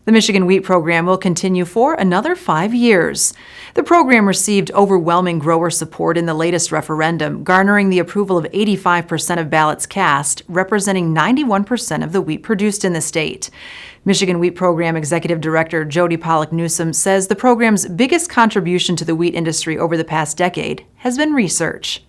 The Michigan Wheat Program will continue for another 5 years. The program received overwhelming grower support in the latest referendum, garnering the approval of 85% of ballots cast, representing 91% of the wheat produced in the state. Michigan Wheat Program Executive Director Jody Pollok-Newsom says the program's biggest contribution to the wheat industry over the past decade has been research.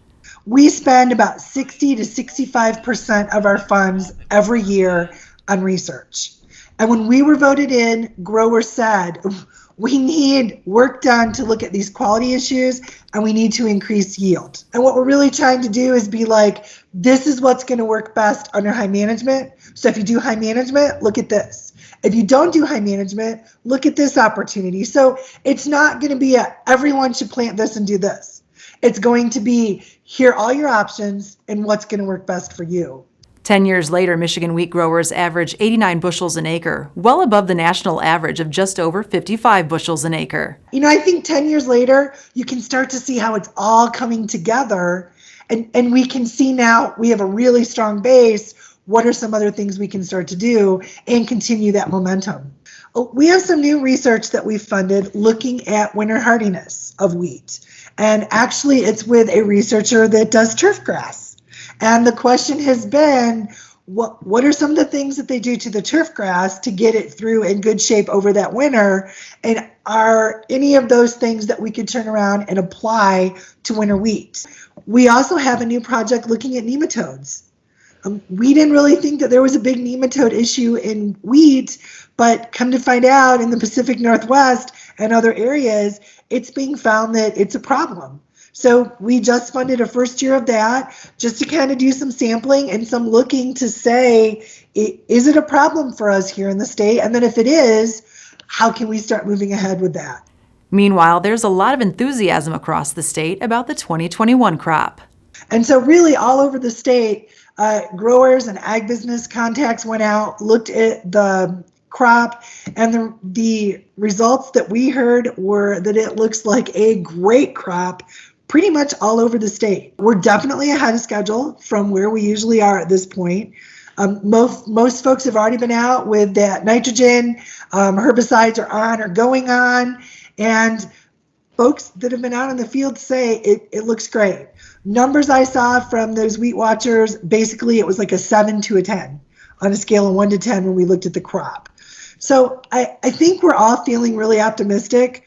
We spend about 60 to 65% of our funds every year on research. And when we were voted in, growers said, we need work done to look at these quality issues and we need to increase yield. And what we're really trying to do is be like, this is what's going to work best under high management. So if you do high management, look at this. If you don't do high management, look at this opportunity. So it's not going to be everyone should plant this and do this. It's going to be, here are all your options and what's going to work best for you. 10 years later, Michigan wheat growers average 89 bushels an acre, well above the national average of just over 55 bushels an acre. I think 10 years later, you can start to see how it's all coming together. And we can see now we have a really strong base. What are some other things we can start to do and continue that momentum? We have some new research that we've funded looking at winter hardiness of wheat. And actually, it's with a researcher that does turf grass. And the question has been, what are some of the things that they do to the turf grass to get it through in good shape over that winter? And are any of those things that we could turn around and apply to winter wheat? We also have a new project looking at nematodes. We didn't really think that there was a big nematode issue in wheat, but come to find out in the Pacific Northwest and other areas, it's being found that it's a problem. So we just funded a first year of that just to kind of do some sampling and some looking to say, is it a problem for us here in the state? And then if it is, how can we start moving ahead with that? Meanwhile, there's a lot of enthusiasm across the state about the 2021 crop. And so really all over the state, growers and ag business contacts went out, looked at the crop, and the results that we heard were that it looks like a great crop pretty much all over the state. We're definitely ahead of schedule from where we usually are at this point. Most folks have already been out with that nitrogen, herbicides are on or going on, and folks that have been out in the field say it looks great. Numbers I saw from those wheat watchers, basically it was like a 7 to a 10 on a scale of 1 to 10 when we looked at the crop. So I think we're all feeling really optimistic.